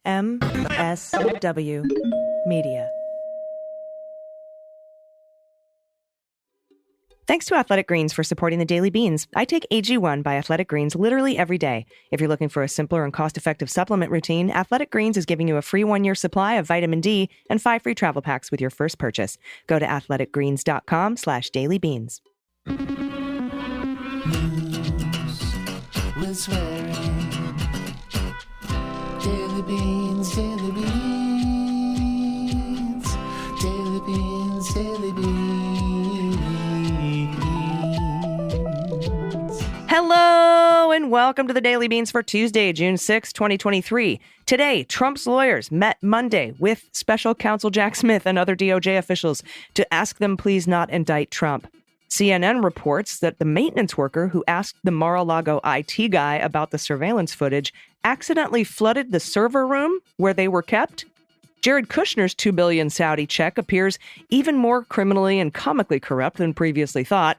MSW Media. Thanks to Athletic Greens for supporting the Daily Beans. I take AG1 by Athletic Greens literally every day. If you're looking for a simpler and cost-effective supplement routine, Athletic Greens is giving you a free 1-year supply of vitamin D and 5 free travel packs with your first purchase. Go to athleticgreens.com/dailybeans. News with swearing. Daily Beans, Daily Beans. Daily Beans, Daily Beans. Hello and welcome to the Daily Beans for Tuesday, June 6, 2023. Today, Trump's lawyers met Monday with special counsel Jack Smith and other DOJ officials to ask them please not indict Trump. CNN reports that the maintenance worker who asked the Mar-A-Lago IT guy about the surveillance footage accidentally flooded the server room where they were kept. Jared Kushner's $2 billion Saudi check appears even more criminally and comically corrupt than previously thought.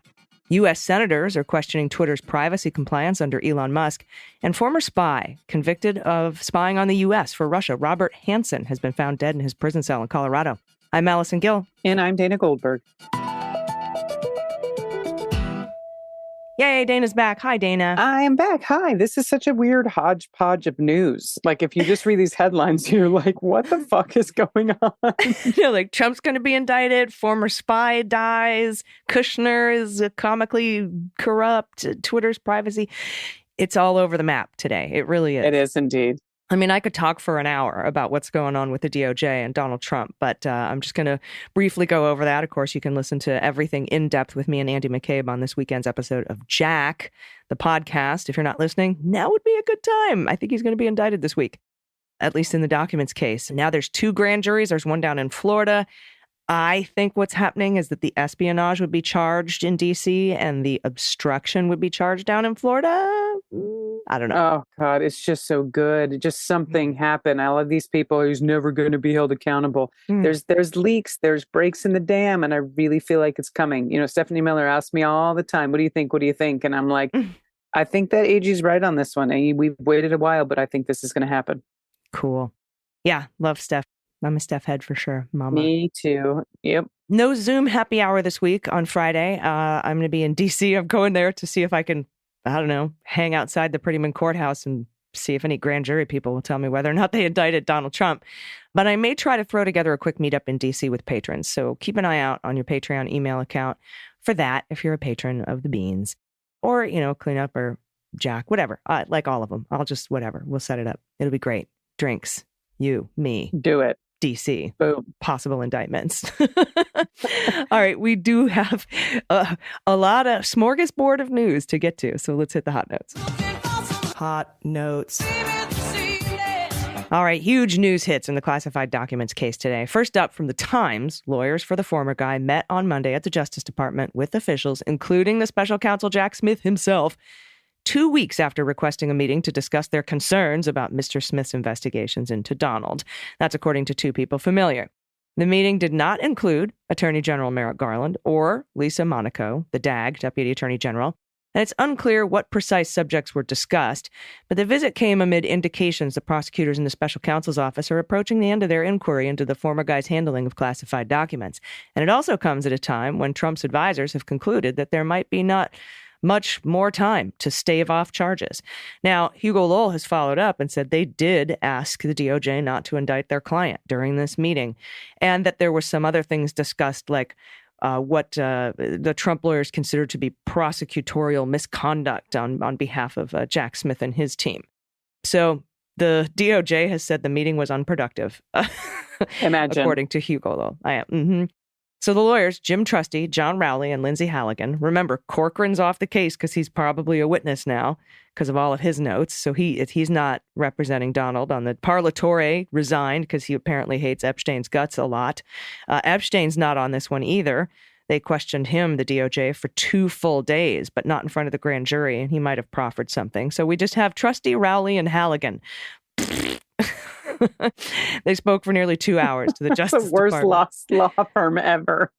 U.S. senators are questioning Twitter's privacy compliance under Elon Musk. And former spy convicted of spying on the U.S. for Russia, Robert Hanssen, has been found dead in his prison cell in Colorado. I'm Allison Gill. And I'm Dana Goldberg. Yay, Dana's back. Hi, Dana. I am back. Hi. This is such a weird hodgepodge of news. Like, if you just read these headlines, you're like, what the fuck is going on? Like Trump's going to be indicted. Former spy dies. Kushner is comically corrupt. Twitter's privacy. It's all over the map today. It really is. It is indeed. I mean, I could talk for an hour about what's going on with the DOJ and Donald Trump, but I'm just going to briefly go over that. Of course, you can listen to everything in depth with me and Andy McCabe on this weekend's episode of Jack, the podcast. If you're not listening, now would be a good time. I think he's going to be indicted this week, at least in the documents case. Now there's 2 grand juries. There's one down in Florida. I think what's happening is that the espionage would be charged in D.C. and the obstruction would be charged down in Florida. I don't know. Oh, God, it's just so good. Just something happened. I love these people who's never going to be held accountable. There's leaks, there's breaks in the dam, and I really feel like it's coming. You know, Stephanie Miller asks me all the time, what do you think? What do you think? And I'm like, I think that AG's right on this one. And we've waited a while, but I think this is going to happen. Cool. Yeah, love Steph. I'm a Steph head for sure, mama. Me too. Yep. No Zoom happy hour this week on Friday. I'm going to be in D.C. I'm going there to see if I can, I don't know, hang outside the Prettyman Courthouse and see if any grand jury people will tell me whether or not they indicted Donald Trump. But I may try to throw together a quick meetup in D.C. with patrons. So keep an eye out on your Patreon email account for that if you're a patron of the Beans. Or, you know, Cleanup or Jack, whatever. Like all of them. I'll just, whatever. We'll set it up. It'll be great. Drinks. You, me. Do it. DC. Boom. Possible indictments. All right. We do have a lot of smorgasbord of news to get to. So let's hit the hot notes. Hot notes. All right. Huge news hits in the classified documents case today. First up, from the Times, lawyers for the former guy met on Monday at the Justice Department with officials, including the special counsel Jack Smith himself, 2 weeks after requesting a meeting to discuss their concerns about Mr. Smith's investigations into Donald. That's according to 2 people familiar. The meeting did not include Attorney General Merrick Garland or Lisa Monaco, the DAG, Deputy Attorney General, and it's unclear what precise subjects were discussed, but the visit came amid indications the prosecutors in the special counsel's office are approaching the end of their inquiry into the former guy's handling of classified documents. And it also comes at a time when Trump's advisors have concluded that there might be not much more time to stave off charges. Now, Hugo Lowell has followed up and said they did ask the DOJ not to indict their client during this meeting, and that there were some other things discussed, like what the Trump lawyers considered to be prosecutorial misconduct on behalf of Jack Smith and his team. So the DOJ has said the meeting was unproductive. Imagine. According to Hugo Lowell. I am. Mm-hmm. So the lawyers, Jim Trusty, John Rowley, and Lindsay Halligan, remember, Corcoran's off the case because he's probably a witness now because of all of his notes. So he's not representing Donald on the Parlatore resigned because he apparently hates Epstein's guts a lot. Epstein's not on this one either. They questioned him, the DOJ, for 2 full days, but not in front of the grand jury, and he might have proffered something. So we just have Trusty, Rowley, and Halligan. They spoke for nearly 2 hours to the Justice Department. The worst law firm ever.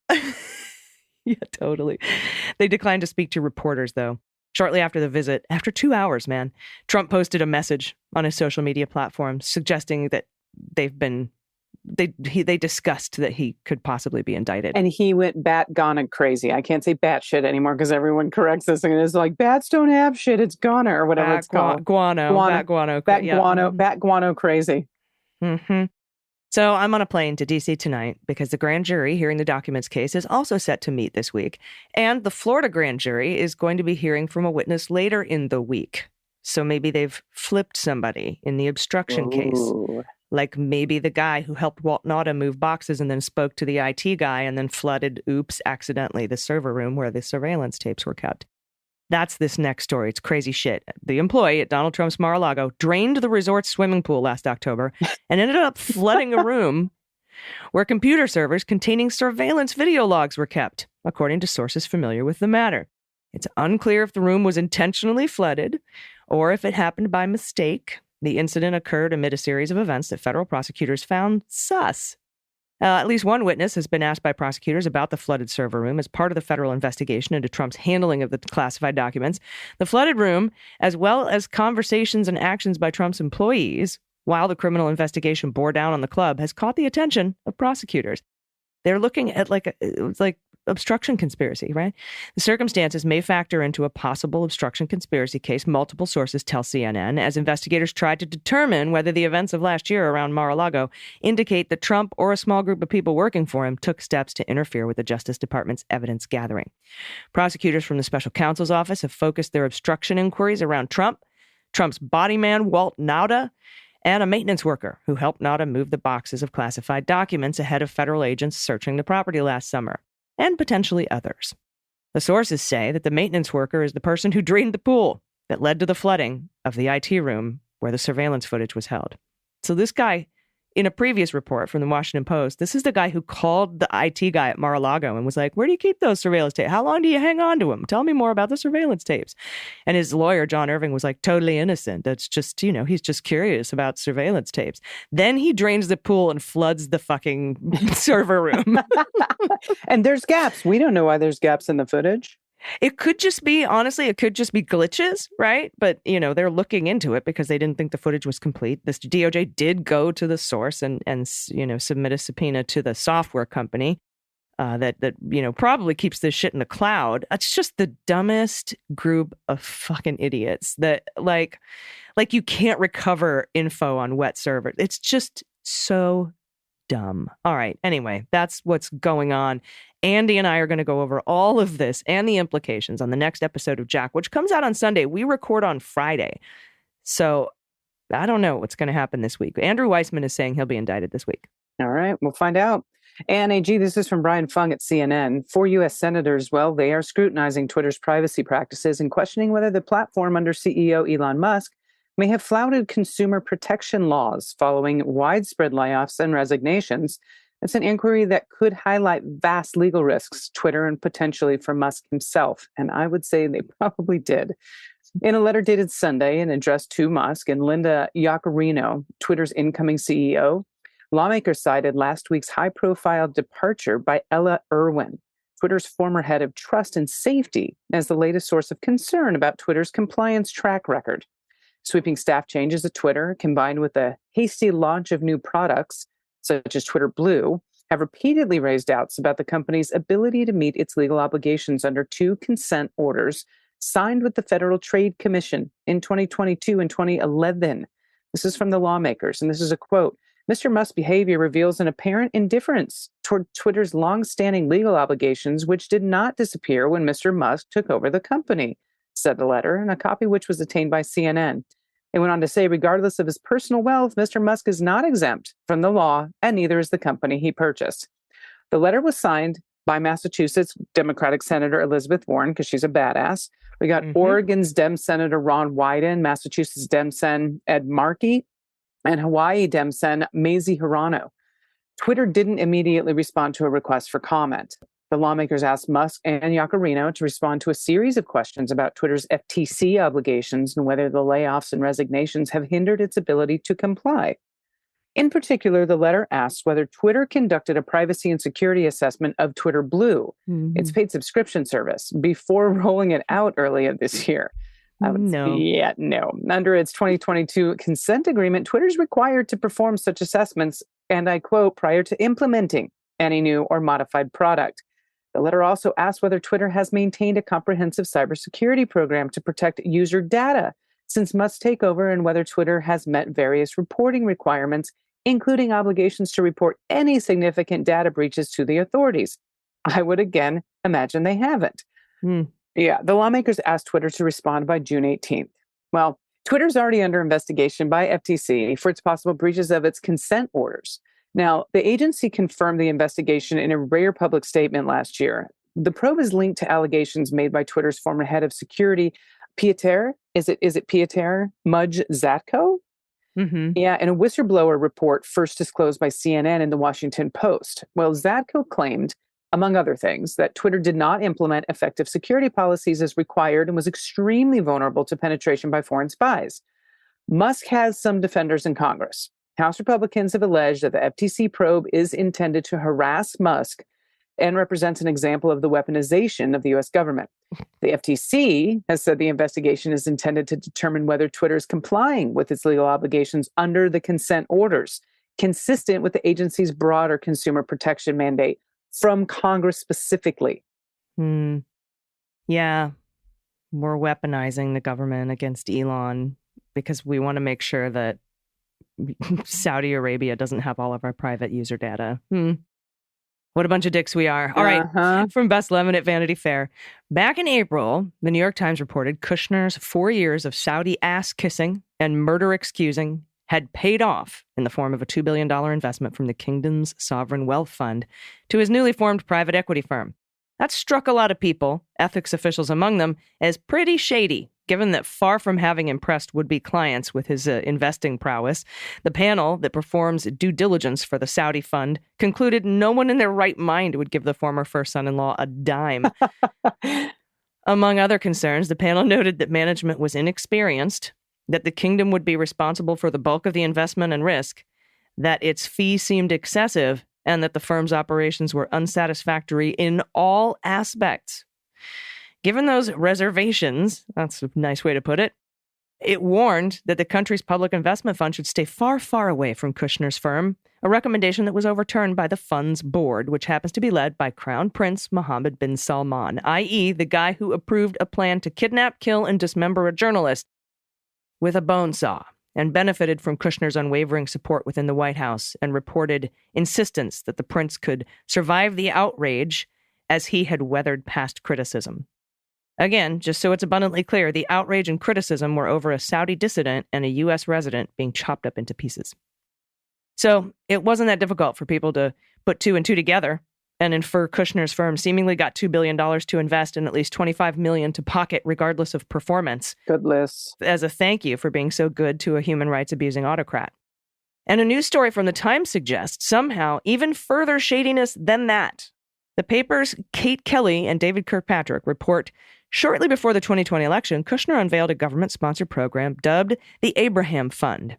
Yeah, totally. They declined to speak to reporters, though. Shortly after the visit, after 2 hours, man, Trump posted a message on his social media platform suggesting that they discussed that he could possibly be indicted. And he went bat-gonna crazy. I can't say bat shit anymore because everyone corrects this and it's like, bats don't have shit, it's gonna, or whatever it's called. Bat guano crazy. Mm-hmm. So I'm on a plane to D.C. tonight because the grand jury hearing the documents case is also set to meet this week. And the Florida grand jury is going to be hearing from a witness later in the week. So maybe they've flipped somebody in the obstruction case. Like maybe the guy who helped Walt Nauta move boxes and then spoke to the IT guy and then flooded, accidentally, the server room where the surveillance tapes were kept. That's this next story. It's crazy shit. The employee at Donald Trump's Mar-a-Lago drained the resort's swimming pool last October and ended up flooding a room where computer servers containing surveillance video logs were kept, according to sources familiar with the matter. It's unclear if the room was intentionally flooded or if it happened by mistake. The incident occurred amid a series of events that federal prosecutors found sus. At least one witness has been asked by prosecutors about the flooded server room as part of the federal investigation into Trump's handling of the classified documents. The flooded room, as well as conversations and actions by Trump's employees while the criminal investigation bore down on the club, has caught the attention of prosecutors. They're looking at it's like obstruction conspiracy, right? The circumstances may factor into a possible obstruction conspiracy case, multiple sources tell CNN, as investigators tried to determine whether the events of last year around Mar-a-Lago indicate that Trump or a small group of people working for him took steps to interfere with the Justice Department's evidence gathering. Prosecutors from the special counsel's office have focused their obstruction inquiries around Trump's body man, Walt Nauta, and a maintenance worker who helped Nauta move the boxes of classified documents ahead of federal agents searching the property last summer, and potentially others. The sources say that the maintenance worker is the person who drained the pool that led to the flooding of the IT room where the surveillance footage was held. So this guy, in a previous report from the Washington Post, this is the guy who called the IT guy at Mar-a-Lago and was like, where do you keep those surveillance tapes? How long do you hang on to them? Tell me more about the surveillance tapes. And his lawyer, John Irving, was like, totally innocent. That's just, he's just curious about surveillance tapes. Then he drains the pool and floods the fucking server room. And there's gaps. We don't know why there's gaps in the footage. It could just be, honestly, it could just be glitches, right? But, they're looking into it because they didn't think the footage was complete. This DOJ did go to the source and submit a subpoena to the software company that probably keeps this shit in the cloud. It's just the dumbest group of fucking idiots that, like you can't recover info on wet servers. It's just so dumb. All right. Anyway, that's what's going on. Andy and I are going to go over all of this and the implications on the next episode of Jack, which comes out on Sunday. We record on Friday. So I don't know what's going to happen this week. Andrew Weissman is saying he'll be indicted this week. All right. We'll find out. AG, this is from Brian Fung at CNN. 4 U.S. senators, they are scrutinizing Twitter's privacy practices and questioning whether the platform under CEO Elon Musk may have flouted consumer protection laws following widespread layoffs and resignations. It's an inquiry that could highlight vast legal risks, Twitter and potentially for Musk himself. And I would say they probably did. In a letter dated Sunday and addressed to Musk and Linda Yaccarino, Twitter's incoming CEO, lawmakers cited last week's high-profile departure by Ella Irwin, Twitter's former head of trust and safety, as the latest source of concern about Twitter's compliance track record. Sweeping staff changes at Twitter, combined with the hasty launch of new products, such as Twitter Blue, have repeatedly raised doubts about the company's ability to meet its legal obligations under 2 consent orders signed with the Federal Trade Commission in 2022 and 2011. This is from the lawmakers, and this is a quote. Mr. Musk's behavior reveals an apparent indifference toward Twitter's long-standing legal obligations, which did not disappear when Mr. Musk took over the company, said the letter, and a copy which was obtained by CNN. They went on to say, regardless of his personal wealth, Mr. Musk is not exempt from the law, and neither is the company he purchased. The letter was signed by Massachusetts Democratic Senator Elizabeth Warren, because she's a badass. We got Oregon's Dem Senator Ron Wyden, Massachusetts Dem Sen Ed Markey, and Hawaii Dem Sen Mazie Hirano. Twitter didn't immediately respond to a request for comment. The lawmakers asked Musk and Yaccarino to respond to a series of questions about Twitter's FTC obligations and whether the layoffs and resignations have hindered its ability to comply. In particular, the letter asks whether Twitter conducted a privacy and security assessment of Twitter Blue, its paid subscription service, before rolling it out earlier this year. No. No. Under its 2022 consent agreement, Twitter's required to perform such assessments, and I quote, prior to implementing any new or modified product. The letter also asked whether Twitter has maintained a comprehensive cybersecurity program to protect user data since Musk's takeover, and whether Twitter has met various reporting requirements, including obligations to report any significant data breaches to the authorities. I would again imagine they haven't. Yeah, the lawmakers asked Twitter to respond by June 18th. Well, Twitter's already under investigation by FTC for its possible breaches of its consent orders. Now, the agency confirmed the investigation in a rare public statement last year. The probe is linked to allegations made by Twitter's former head of security, Pieter. Is it Pieter Mudge Zatko? Mm-hmm. Yeah, in a whistleblower report first disclosed by CNN and the Washington Post. Well, Zatko claimed, among other things, that Twitter did not implement effective security policies as required and was extremely vulnerable to penetration by foreign spies. Musk has some defenders in Congress. House Republicans have alleged that the FTC probe is intended to harass Musk and represents an example of the weaponization of the U.S. government. The FTC has said the investigation is intended to determine whether Twitter is complying with its legal obligations under the consent orders, consistent with the agency's broader consumer protection mandate from Congress specifically. Yeah, we're weaponizing the government against Elon because we want to make sure that Saudi Arabia doesn't have all of our private user data. What a bunch of dicks we are. All right, from Best Lemon at Vanity Fair. Back in April, the New York Times reported Kushner's 4 years of Saudi ass-kissing and murder-excusing had paid off in the form of a $2 billion investment from the kingdom's sovereign wealth fund to his newly formed private equity firm. That struck a lot of people, ethics officials among them, as pretty shady, given that far from having impressed would-be clients with his investing prowess, the panel that performs due diligence for the Saudi fund concluded no one in their right mind would give the former first son-in-law a dime. Among other concerns, the panel noted that management was inexperienced, that the kingdom would be responsible for the bulk of the investment and risk, that its fee seemed excessive, and that the firm's operations were unsatisfactory in all aspects. Given those reservations, that's a nice way to put it, it warned that the country's public investment fund should stay far, far away from Kushner's firm, a recommendation that was overturned by the fund's board, which happens to be led by Crown Prince Mohammed bin Salman, i.e. the guy who approved a plan to kidnap, kill, and dismember a journalist with a bone saw, and benefited from Kushner's unwavering support within the White House and reported insistence that the prince could survive the outrage as he had weathered past criticism. Again, just so it's abundantly clear, the outrage and criticism were over a Saudi dissident and a U.S. resident being chopped up into pieces. So it wasn't that difficult for people to put two and two together and infer Kushner's firm seemingly got $2 billion to invest and at least $25 million to pocket regardless of performance. Goodness. As a thank you for being so good to a human rights abusing autocrat. And a news story from the Times suggests somehow even further shadiness than that. The paper's Kate Kelly and David Kirkpatrick report shortly before the 2020 election, Kushner unveiled a government-sponsored program dubbed the Abraham Fund,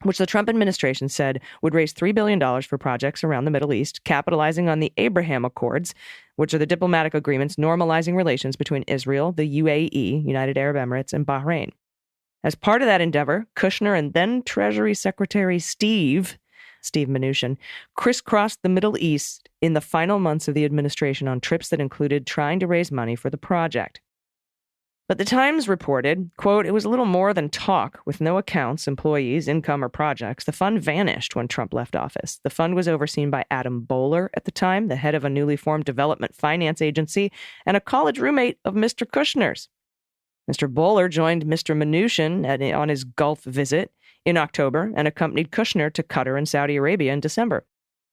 which the Trump administration said would raise $3 billion for projects around the Middle East, capitalizing on the Abraham Accords, which are the diplomatic agreements normalizing relations between Israel, the UAE, United Arab Emirates, and Bahrain. As part of that endeavor, Kushner and then Treasury Secretary Steve Mnuchin, crisscrossed the Middle East in the final months of the administration on trips that included trying to raise money for the project. But the Times reported, quote, it was a little more than talk with no accounts, employees, income, or projects. The fund vanished when Trump left office. The fund was overseen by Adam Bowler at the time, the head of a newly formed development finance agency, and a college roommate of Mr. Kushner's. Mr. Bowler joined Mr. Mnuchin on his Gulf visit in October and accompanied Kushner to Qatar and Saudi Arabia in December.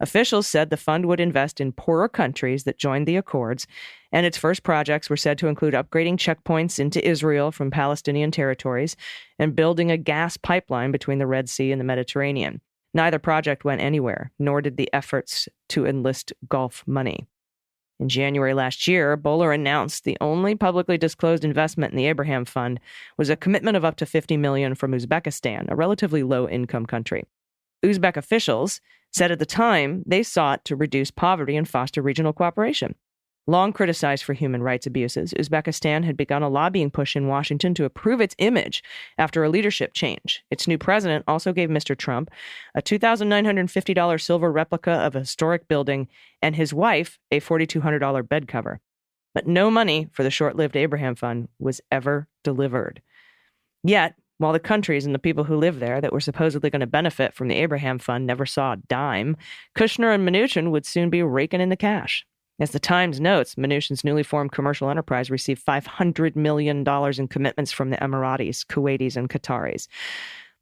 Officials said the fund would invest in poorer countries that joined the accords, and its first projects were said to include upgrading checkpoints into Israel from Palestinian territories and building a gas pipeline between the Red Sea and the Mediterranean. Neither project went anywhere, nor did the efforts to enlist Gulf money. In January last year, Bowler announced the only publicly disclosed investment in the Abraham Fund was a commitment of up to $50 million from Uzbekistan, a relatively low-income country. Uzbek officials said at the time they sought to reduce poverty and foster regional cooperation. Long criticized for human rights abuses, Uzbekistan had begun a lobbying push in Washington to improve its image after a leadership change. Its new president also gave Mr. Trump a $2,950 silver replica of a historic building and his wife a $4,200 bed cover. But no money for the short-lived Abraham Fund was ever delivered. Yet, while the countries and the people who live there that were supposedly going to benefit from the Abraham Fund never saw a dime, Kushner and Mnuchin would soon be raking in the cash. As the Times notes, Mnuchin's newly formed commercial enterprise received $500 million in commitments from the Emiratis, Kuwaitis, and Qataris,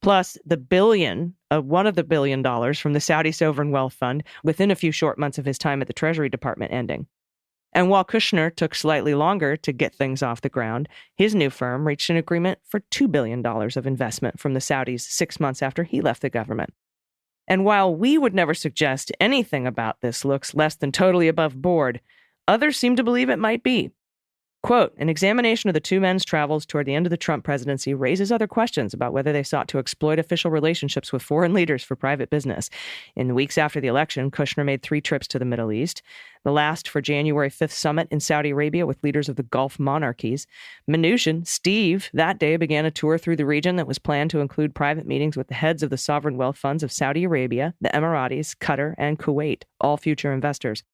plus one of the $1 billion from the Saudi Sovereign Wealth Fund within a few short months of his time at the Treasury Department ending. And while Kushner took slightly longer to get things off the ground, his new firm reached an agreement for $2 billion of investment from the Saudis 6 months after he left the government. And while we would never suggest anything about this looks less than totally above board, others seem to believe it might be. Quote, an examination of the two men's travels toward the end of the Trump presidency raises other questions about whether they sought to exploit official relationships with foreign leaders for private business. In the weeks after the election, Kushner made 3 trips to the Middle East, the last for January 5th summit in Saudi Arabia with leaders of the Gulf monarchies. Mnuchin, Steve, that day began a tour through the region that was planned to include private meetings with the heads of the sovereign wealth funds of Saudi Arabia, the Emiratis, Qatar, and Kuwait, all future investors.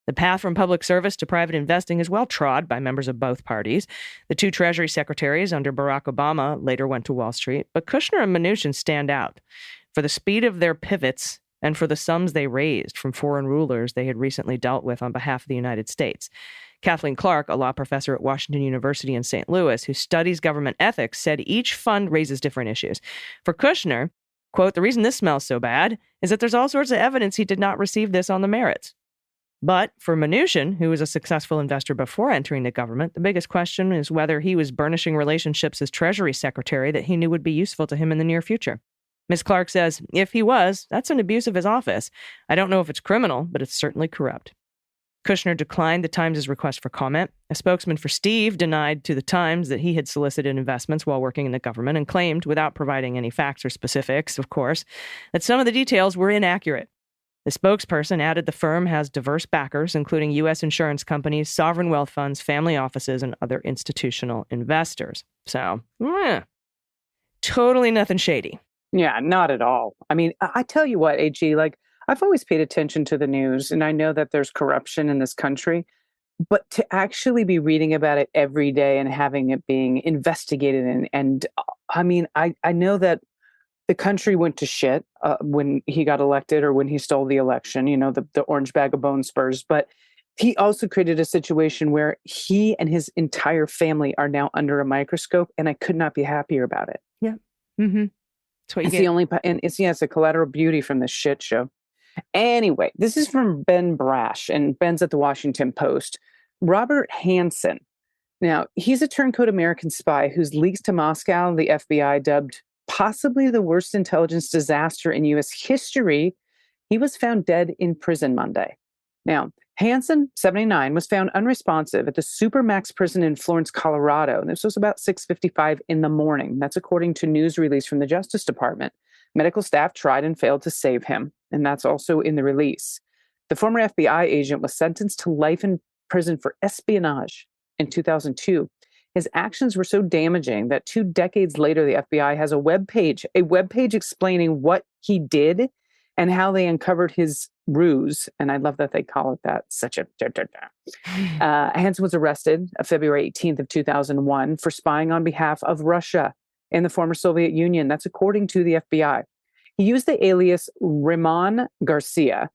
The path from public service to private investing is well trod by members of both parties. The 2 Treasury secretaries under Barack Obama later went to Wall Street, but Kushner and Mnuchin stand out for the speed of their pivots and for the sums they raised from foreign rulers they had recently dealt with on behalf of the United States. Kathleen Clark, a law professor at Washington University in St. Louis, who studies government ethics, said each fund raises different issues. For Kushner, quote, the reason this smells so bad is that there's all sorts of evidence he did not receive this on the merits. But for Mnuchin, who was a successful investor before entering the government, the biggest question is whether he was burnishing relationships as Treasury Secretary that he knew would be useful to him in the near future. Ms. Clark says, if he was, that's an abuse of his office. I don't know if it's criminal, but it's certainly corrupt. Kushner declined the Times' request for comment. A spokesman for Steve denied to the Times that he had solicited investments while working in the government and claimed, without providing any facts or specifics, of course, that some of the details were inaccurate. The spokesperson added the firm has diverse backers, including U.S. insurance companies, sovereign wealth funds, family offices, and other institutional investors. So, totally nothing shady. Yeah, not at all. I mean, I tell you what, AG, like, I've always paid attention to the news, and I know that there's corruption in this country, but to actually be reading about it every day and having it being investigated, and I mean, I know that the country went to shit when he got elected or when he stole the election, the orange bag of bone spurs. But he also created a situation where he and his entire family are now under a microscope, and I could not be happier about it. Yeah. Mm-hmm. That's what you get. And it's a collateral beauty from this shit show. Anyway, this is from Ben Brash, and Ben's at the Washington Post. Robert Hanssen. Now, he's a turncoat American spy whose leaks to Moscow, the FBI dubbed possibly the worst intelligence disaster in U.S. history. He was found dead in prison Monday. Now, Hanssen, 79, was found unresponsive at the Supermax prison in Florence, Colorado. And this was about 6:55 in the morning. That's according to news release from the Justice Department. Medical staff tried and failed to save him. And that's also in the release. The former FBI agent was sentenced to life in prison for espionage in 2002. His actions were so damaging that 2 decades later, the FBI has a webpage explaining what he did and how they uncovered his ruse. And I love that they call it that. Such a... Hanssen was arrested February 18th of 2001 for spying on behalf of Russia and the former Soviet Union. That's according to the FBI. He used the alias Ramon Garcia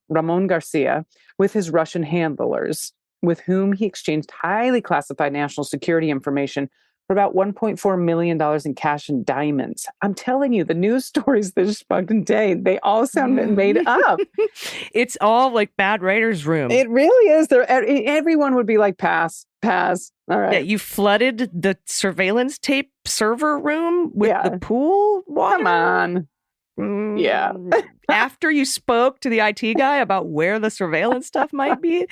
with his Russian handlers, with whom he exchanged highly classified national security information for about $1.4 million in cash and diamonds. I'm telling you, the news stories this fucking day, they all sound made up. It's all like bad writer's room. It really is. Everyone would be like, pass. All right. Yeah, you flooded the surveillance tape server room with the pool water? Come on. Yeah. After you spoke to the IT guy about where the surveillance stuff might be?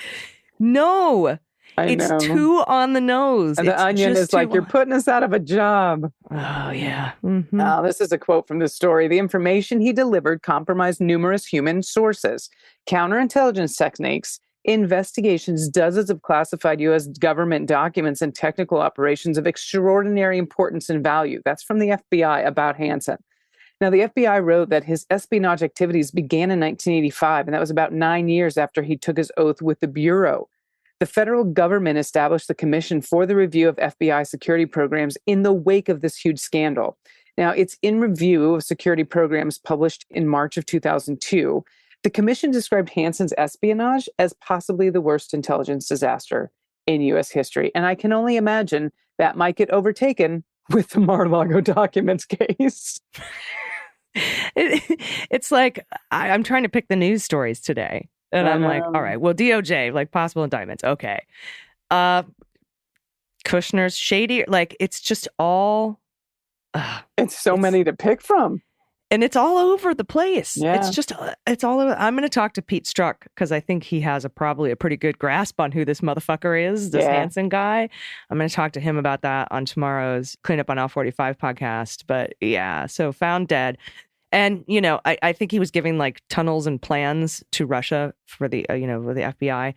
No. It's too on the nose. And the Onion is like, you're putting us out of a job. Oh, yeah. Mm-hmm. Now, this is a quote from the story. The information he delivered compromised numerous human sources, counterintelligence techniques, investigations dozens of classified U.S. government documents and technical operations of extraordinary importance and value. That's from the FBI about Hanssen. Now, the FBI wrote that his espionage activities began in 1985, and that was about 9 years after he took his oath with the Bureau. The federal government established the Commission for the Review of FBI Security Programs in the wake of this huge scandal. Now, it's in review of security programs published in March of 2002. The commission described Hanssen's espionage as possibly the worst intelligence disaster in U.S. history. And I can only imagine that might get overtaken with the Mar-a-Lago documents case. It's like, I'm trying to pick the news stories today. And I'm like, all right, well, DOJ, like possible indictments. Okay. Kushner's shady. Like, it's just all... it's so many to pick from. And it's all over the place. Yeah. It's all over. I'm going to talk to Pete Strzok because I think he has probably a pretty good grasp on who this motherfucker is, this Hanssen guy. I'm going to talk to him about that on tomorrow's Clean Up on L45 podcast. But yeah, so found dead. And, you know, I think he was giving like tunnels and plans to Russia for the, for the FBI,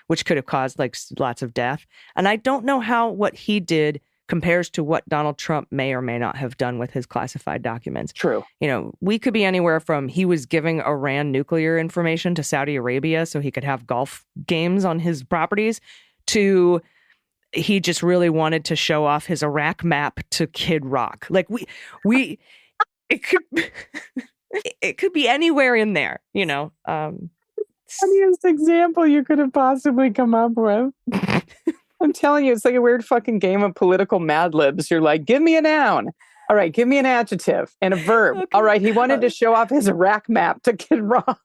which could have caused like lots of death. And I don't know how what he did compares to what Donald Trump may or may not have done with his classified documents. True. You know, we could be anywhere from he was giving Iran nuclear information to Saudi Arabia so he could have golf games on his properties, to he just really wanted to show off his Iraq map to Kid Rock. Like we it could be anywhere in there, you know. Funniest example you could have possibly come up with. I'm telling you, it's like a weird fucking game of political Mad Libs. You're like, give me a noun. All right, give me an adjective and a verb. Okay. All right, he wanted to show off his Iraq map to Kid Rock.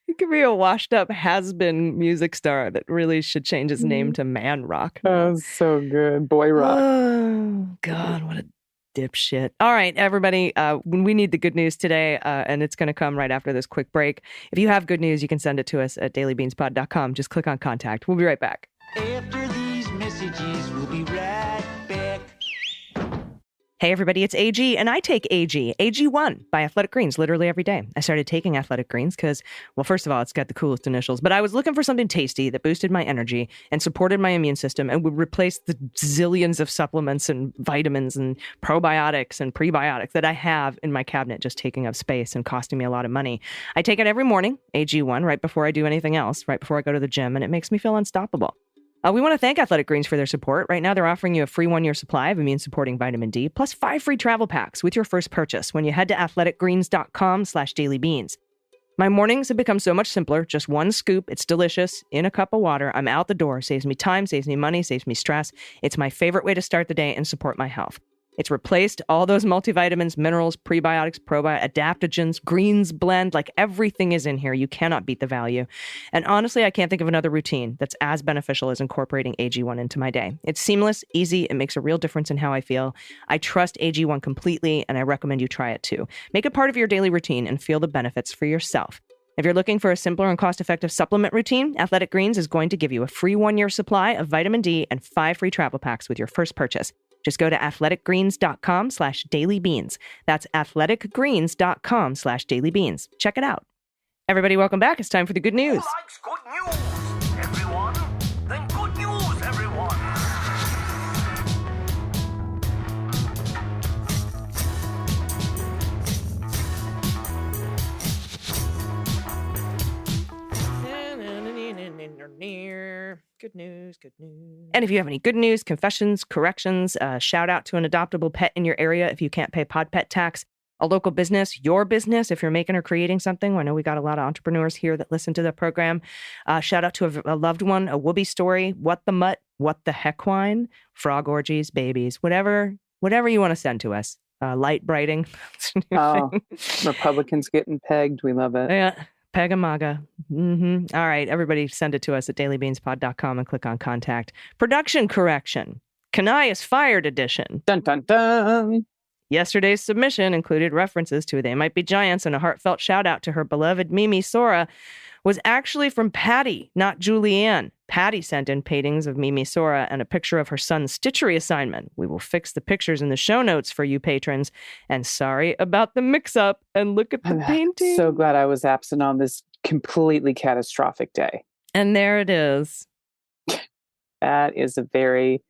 He could be a washed up has-been music star that really should change his name to Man Rock. Oh, so good. Boy Rock. Oh, God, what a dipshit. All right, everybody, we need the good news today, and it's going to come right after this quick break. If you have good news, you can send it to us at dailybeanspod.com. Just click on contact. We'll be right back. After these messages, we'll be right back. Hey, everybody, it's AG, and I take AG1 by Athletic Greens literally every day. I started taking Athletic Greens because, well, first of all, it's got the coolest initials, but I was looking for something tasty that boosted my energy and supported my immune system and would replace the zillions of supplements and vitamins and probiotics and prebiotics that I have in my cabinet, just taking up space and costing me a lot of money. I take it every morning, AG1, right before I do anything else, right before I go to the gym, and it makes me feel unstoppable. We want to thank Athletic Greens for their support. Right now, they're offering you a free 1-year supply of immune-supporting vitamin D, plus 5 free travel packs with your first purchase when you head to athleticgreens.com/dailybeans. My mornings have become so much simpler. Just one scoop. It's delicious. In a cup of water. I'm out the door. Saves me time, saves me money, saves me stress. It's my favorite way to start the day and support my health. It's replaced all those multivitamins, minerals, prebiotics, probiotics, adaptogens, greens blend, like everything is in here. You cannot beat the value. And honestly, I can't think of another routine that's as beneficial as incorporating AG1 into my day. It's seamless, easy, it makes a real difference in how I feel. I trust AG1 completely, and I recommend you try it too. Make it part of your daily routine and feel the benefits for yourself. If you're looking for a simpler and cost-effective supplement routine, Athletic Greens is going to give you a free 1-year supply of vitamin D and 5 free travel packs with your first purchase. Just go to athleticgreens.com/dailybeans. That's athleticgreens.com/dailybeans. Check it out. Everybody, welcome back. It's time for the good news. Who likes good news, everyone? Then good news, everyone. Good news, good news. And if you have any good news, confessions, corrections, shout out to an adoptable pet in your area if you can't pay pod pet tax, a local business, your business, if you're making or creating something. I know we got a lot of entrepreneurs here that listen to the program. Shout out to a loved one, a whoopee story, what the mutt, what the heck wine, frog orgies, babies, whatever you want to send to us. Light brighting. Oh, Republicans getting pegged. We love it. Yeah. Pegamaga. Mm-hmm. All right, everybody send it to us at dailybeanspod.com and click on contact. Production correction. Kanai is fired edition. Dun, dun, dun. Yesterday's submission included references to They Might Be Giants and a heartfelt shout out to her beloved Mimi Sora was actually from Patty, not Julianne. Patty sent in paintings of Mimi Sora and a picture of her son's stitchery assignment. We will fix the pictures in the show notes for you patrons. And sorry about the mix-up. And look at the painting. So glad I was absent on this completely catastrophic day. And there it is. That is a very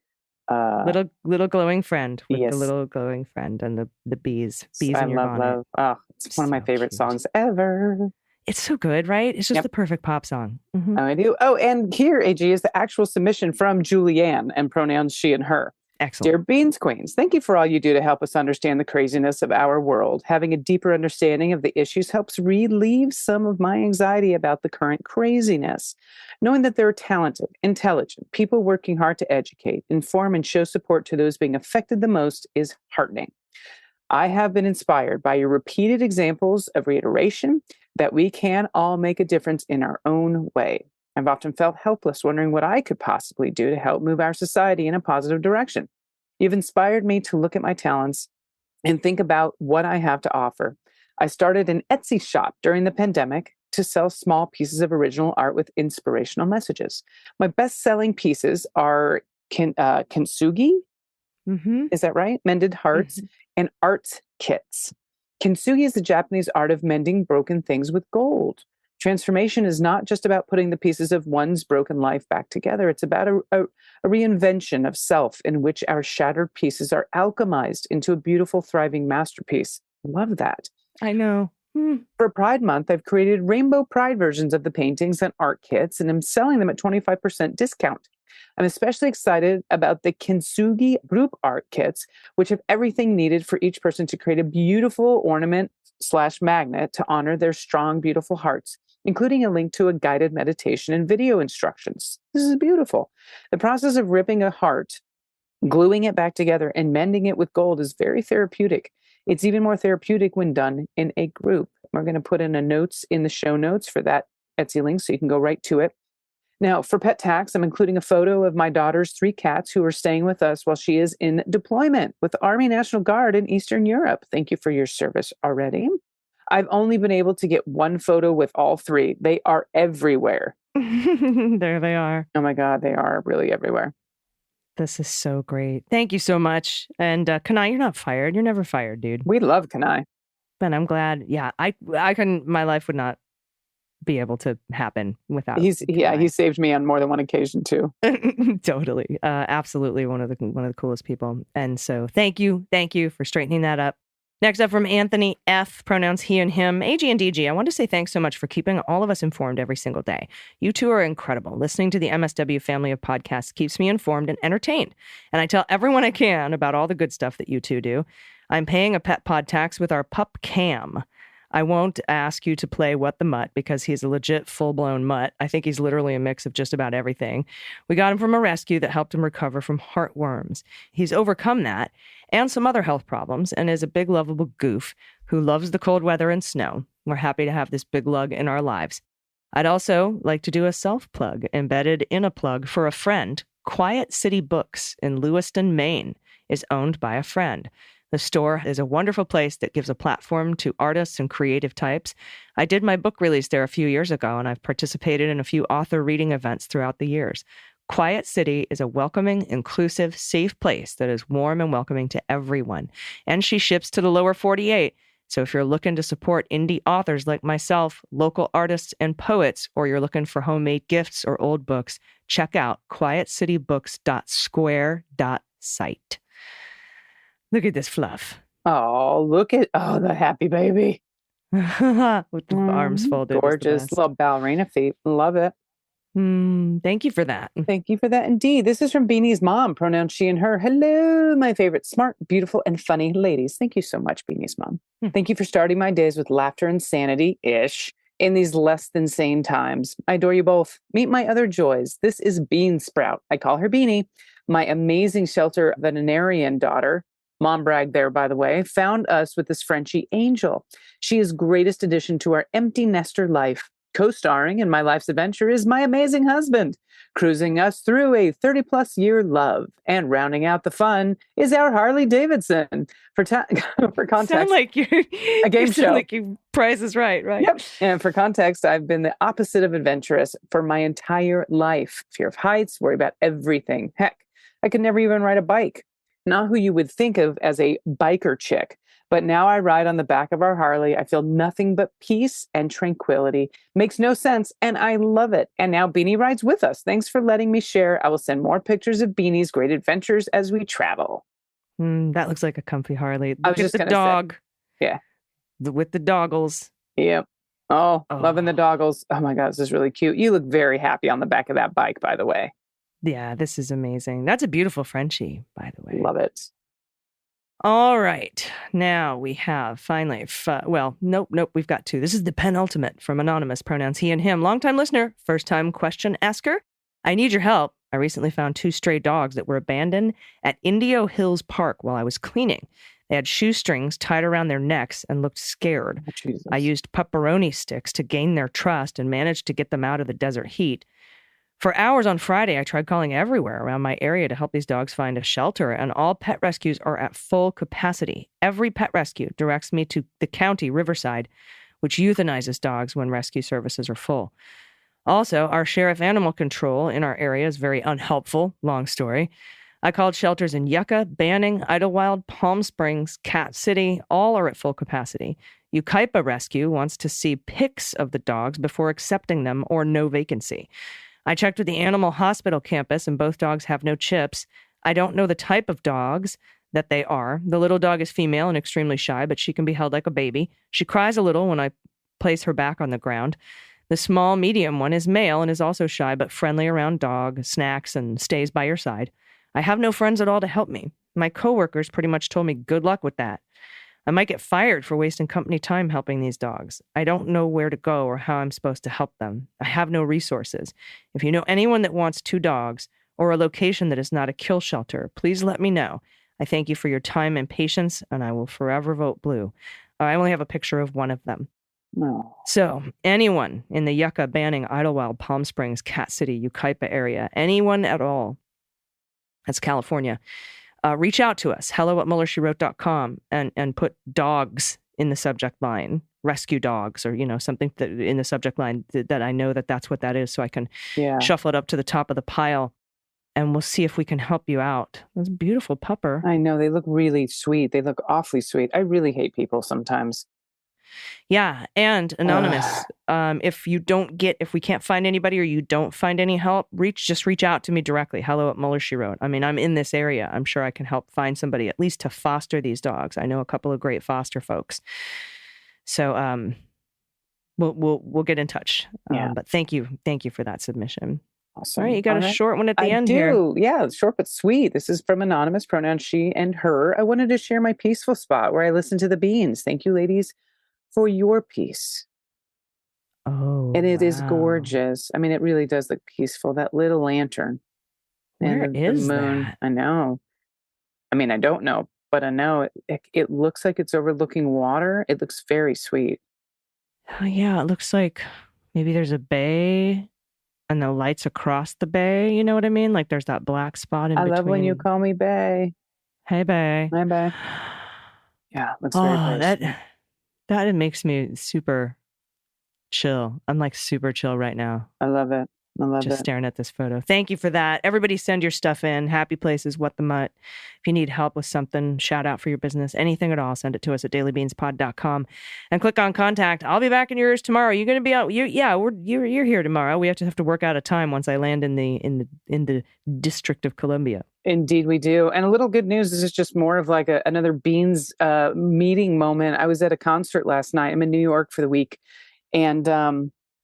little glowing friend with yes. the little glowing friend and the bees I in your love bonnet. Oh, it's one of my favorite songs ever. It's so good, right? It's just the perfect pop song. Mm-hmm. I do. Oh, and here, AG, is the actual submission from Julianne, and pronouns she and her. Excellent. Dear Beans Queens, thank you for all you do to help us understand the craziness of our world. Having a deeper understanding of the issues helps relieve some of my anxiety about the current craziness. Knowing that there are talented, intelligent people working hard to educate, inform, and show support to those being affected the most is heartening. I have been inspired by your repeated examples of reiteration that we can all make a difference in our own way. I've often felt helpless, wondering what I could possibly do to help move our society in a positive direction. You've inspired me to look at my talents and think about what I have to offer. I started an Etsy shop during the pandemic to sell small pieces of original art with inspirational messages. My best-selling pieces are kintsugi, is that right? Mended hearts, and art kits. Kintsugi is the Japanese art of mending broken things with gold. Transformation is not just about putting the pieces of one's broken life back together. It's about a reinvention of self in which our shattered pieces are alchemized into a beautiful, thriving masterpiece. Love that. I know. For Pride Month, I've created rainbow Pride versions of the paintings and art kits, and I'm selling them at 25% discount. I'm especially excited about the Kintsugi group art kits, which have everything needed for each person to create a beautiful ornament/magnet to honor their strong, beautiful hearts, including a link to a guided meditation and video instructions. This is beautiful. The process of ripping a heart, gluing it back together, and mending it with gold is very therapeutic. It's even more therapeutic when done in a group. We're going to put in the show notes for that Etsy link so you can go right to it. Now, for pet tax, I'm including a photo of my daughter's 3 cats who are staying with us while she is in deployment with the Army National Guard in Eastern Europe. Thank you for your service already. I've only been able to get one photo with all 3. They are everywhere. There they are. Oh my God, they are really everywhere. This is so great. Thank you so much. And Kanai, you're not fired. You're never fired, dude. We love Kanai. And I'm glad. Yeah, I couldn't. My life would not be able to happen without. He saved me on more than one occasion too. Totally, absolutely one of the coolest people. And so thank you for straightening that up. Next up from Anthony F, pronouns he and him. AG and DG, I want to say thanks so much for keeping all of us informed every single day. You two are incredible. Listening to the MSW family of podcasts keeps me informed and entertained. And I tell everyone I can about all the good stuff that you two do. I'm paying a pet pod tax with our pup Cam. I won't ask you to play What the Mutt because he's a legit full-blown mutt. I think he's literally a mix of just about everything. We got him from a rescue that helped him recover from heartworms. He's overcome that and some other health problems and is a big, lovable goof who loves the cold weather and snow. We're happy to have this big lug in our lives. I'd also like to do a self-plug embedded in a plug for a friend. Quiet City Books in Lewiston, Maine is owned by a friend. The store is a wonderful place that gives a platform to artists and creative types. I did my book release there a few years ago, and I've participated in a few author reading events throughout the years. Quiet City is a welcoming, inclusive, safe place that is warm and welcoming to everyone. And she ships to the lower 48. So if you're looking to support indie authors like myself, local artists and poets, or you're looking for homemade gifts or old books, check out quietcitybooks.square.site. Look at this fluff. Oh, the happy baby. With the arms folded. Gorgeous. Little ballerina feet. Love it. Thank you for that. Thank you for that indeed. This is from Beanie's mom, pronouns she and her. Hello, my favorite smart, beautiful, and funny ladies. Thank you so much, Beanie's mom. Thank you for starting my days with laughter and sanity-ish in these less than sane times. I adore you both. Meet my other joys. This is Bean Sprout. I call her Beanie. My amazing shelter veterinarian daughter, mom brag there, by the way, found us with this Frenchie Angel. She is greatest addition to our empty nester life. Co-starring in my life's adventure is my amazing husband, cruising us through a 30-plus year love. And rounding out the fun is our Harley Davidson. For context, Sound like you're a game you sound show. like you Price is Right, right? Yep. And for context, I've been the opposite of adventurous for my entire life. Fear of heights, worry about everything. Heck, I could never even ride a bike. Not who you would think of as a biker chick. But now I ride on the back of our Harley. I feel nothing but peace and tranquility. Makes no sense, and I love it. And now Beanie rides with us. Thanks for letting me share. I will send more pictures of Beanie's great adventures as we travel. That looks like a comfy Harley. I was Look just at the gonna say. dog. Yeah. With the doggles. Yep. Oh, loving the doggles. Oh my God, this is really cute. You look very happy on the back of that bike, by the way. Yeah, this is amazing. That's a beautiful Frenchie, by the way. Love it. All right. Now we have finally, nope. We've got two. This is the penultimate from Anonymous, pronouns he and him. Longtime listener, first time question asker. I need your help. I recently found 2 stray dogs that were abandoned at Indio Hills Park while I was cleaning. They had shoestrings tied around their necks and looked scared. Oh, Jesus. I used pepperoni sticks to gain their trust and managed to get them out of the desert heat. For hours on Friday, I tried calling everywhere around my area to help these dogs find a shelter, and all pet rescues are at full capacity. Every pet rescue directs me to the county, Riverside, which euthanizes dogs when rescue services are full. Also, our sheriff animal control in our area is very unhelpful. Long story. I called shelters in Yucca, Banning, Idlewild, Palm Springs, Cat City. All are at full capacity. Ukaipa Rescue wants to see pics of the dogs before accepting them or no vacancy. I checked with the animal hospital campus and both dogs have no chips. I don't know the type of dogs that they are. The little dog is female and extremely shy, but she can be held like a baby. She cries a little when I place her back on the ground. The small, medium one is male and is also shy, but friendly around dog, snacks, and stays by your side. I have no friends at all to help me. My coworkers pretty much told me good luck with that. I might get fired for wasting company time helping these dogs. I don't know where to go or how I'm supposed to help them. I have no resources. If you know anyone that wants 2 dogs or a location that is not a kill shelter, please let me know. I thank you for your time and patience, and I will forever vote blue. I only have a picture of one of them. No. So anyone in the Yucca, Banning, Idlewild, Palm Springs, Cat City, Ukaipa area, anyone at all, that's California, reach out to us, hello@MullerSheWrote.com, and put dogs in the subject line, rescue dogs, or, something that in the subject line that I know that that's what that is, so I can shuffle it up to the top of the pile, and we'll see if we can help you out. That's a beautiful pupper. I know, they look really sweet. They look awfully sweet. I really hate people sometimes. Yeah, and Anonymous, if we can't find anybody or you don't find any help, just reach out to me directly. hello@MullerSheWrote. I mean, I'm in this area. I'm sure I can help find somebody at least to foster these dogs. I know a couple of great foster folks. So we'll get in touch. But thank you for that submission. Awesome. All right, you got a short one at the end here. I do. Yeah, short but sweet. This is from Anonymous, pronouns she and her. I wanted to share my peaceful spot where I listen to the beans. Thank you, ladies, for your peace. Oh, and it is wow. gorgeous. I mean, it really does look peaceful. That little lantern. Where and is the moon. that? I know. I mean, I don't know, but I know it looks like it's overlooking water. It looks very sweet. Oh, yeah, it looks like maybe there's a bay and the lights across the bay. You know what I mean? Like there's that black spot in between. I love when you call me Bay. Hey, Bay. Hi, Bay. Yeah, looks very sweet. That makes me super chill. I'm like super chill right now. I love it. Just staring at this photo. Thank you for that. Everybody send your stuff in. Happy Places, What the Mutt. If you need help with something, shout out for your business, anything at all, send it to us at dailybeanspod.com and click on contact. I'll be back in yours tomorrow. You're going to be out. You're here tomorrow. We have to work out a time once I land in the District of Columbia. Indeed, we do. And a little good news. This is just more of like another Beans meeting moment. I was at a concert last night. I'm in New York for the week. And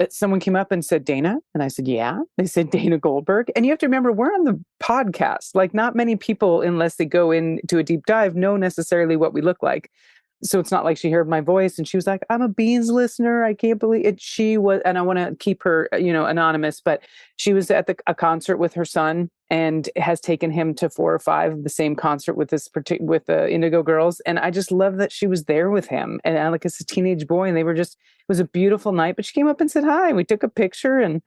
someone came up and said, Dana? And I said, yeah. They said, Dana Goldberg. And you have to remember, we're on the podcast. Like not many people, unless they go into a deep dive, know necessarily what we look like. so it's not like she heard my voice and she was like, I'm a Beans listener. I can't believe it. She was, and I want to keep her, anonymous, but she was at a concert with her son and has taken him to 4 or 5 of the same concert with with the Indigo Girls. And I just love that she was there with him. And Alec is a teenage boy and it was a beautiful night, but she came up and said hi. We took a picture and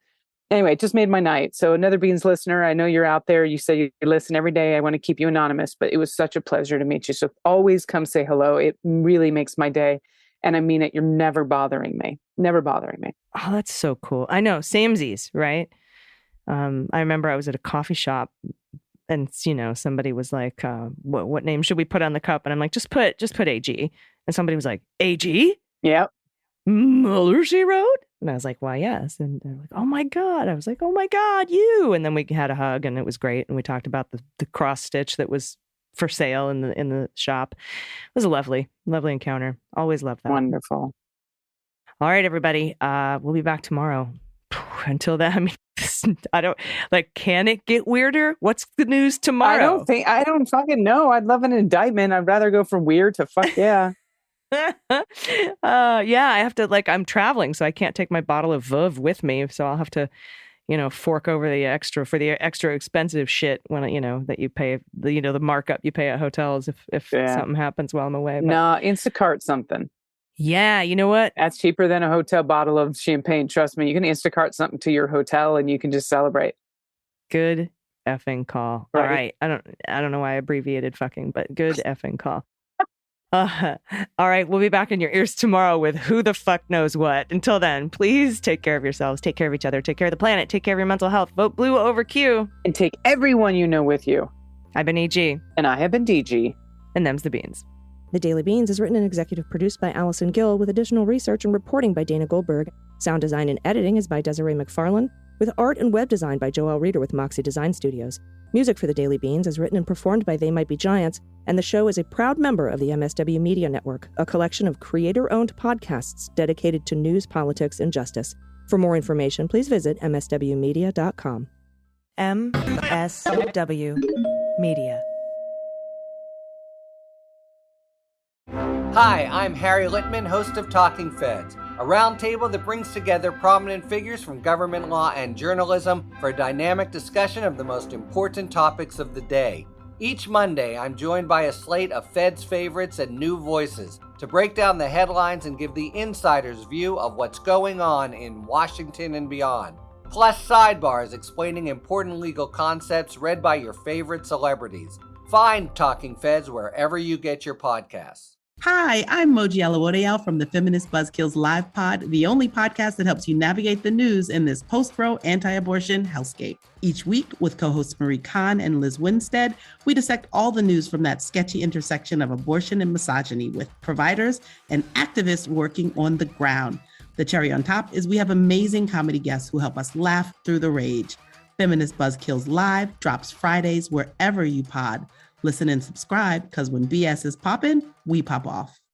anyway, it just made my night. So another Beans listener, I know you're out there. You say you listen every day. I want to keep you anonymous, but it was such a pleasure to meet you. So always come say hello. It really makes my day. And I mean it. You're never bothering me. Never bothering me. Oh, that's so cool. I know. Samesies, right? I remember I was at a coffee shop and, somebody was like, what name should we put on the cup? And I'm like, just put AG. And somebody was like, AG? Yep. Muller, she wrote? And I was like, why, yes. And they're like, oh my God. I was like, oh my God, you. And then we had a hug and it was great. And we talked about the cross stitch that was for sale in the shop. It was a lovely, lovely encounter. Always love that. Wonderful. All right, everybody. We'll be back tomorrow. Until then, can it get weirder? What's the news tomorrow? I don't fucking know. I'd love an indictment. I'd rather go from weird to fuck yeah. I have to, I'm traveling, so I can't take my bottle of Veuve with me. So I'll have to, fork over the extra for the extra expensive shit when, that you pay, the markup you pay at hotels if something happens while I'm away. But, no, Instacart something. Yeah, you know what? That's cheaper than a hotel bottle of champagne. Trust me, you can Instacart something to your hotel and you can just celebrate. Good effing call. Right. All right. I don't know why I abbreviated fucking, but good effing call. All right, we'll be back in your ears tomorrow with who the fuck knows what. Until then, please take care of yourselves, take care of each other, take care of the planet, take care of your mental health. Vote blue over Q. And take everyone you know with you. I've been EG. And I have been DG. And them's the beans. The Daily Beans is written and executive produced by Allison Gill with additional research and reporting by Dana Goldberg. Sound design and editing is by Desiree McFarlane, with art and web design by Joelle Reeder with Moxie Design Studios. Music for The Daily Beans is written and performed by They Might Be Giants, and the show is a proud member of the MSW Media Network, a collection of creator-owned podcasts dedicated to news, politics, and justice. For more information, please visit mswmedia.com. MSW Media. Hi, I'm Harry Littman, host of Talking Feds, a roundtable that brings together prominent figures from government law and journalism for a dynamic discussion of the most important topics of the day. Each Monday, I'm joined by a slate of Feds favorites and new voices to break down the headlines and give the insider's view of what's going on in Washington and beyond. Plus sidebars explaining important legal concepts read by your favorite celebrities. Find Talking Feds wherever you get your podcasts. Hi, I'm Moji Alawodeyal from the Feminist Buzzkills Live Pod, the only podcast that helps you navigate the news in this post-pro anti-abortion hellscape. Each week, with co-hosts Marie Kahn and Liz Winstead, we dissect all the news from that sketchy intersection of abortion and misogyny with providers and activists working on the ground. The cherry on top is we have amazing comedy guests who help us laugh through the rage. Feminist Buzzkills Live drops Fridays wherever you pod. Listen and subscribe, because when BS is popping, we pop off.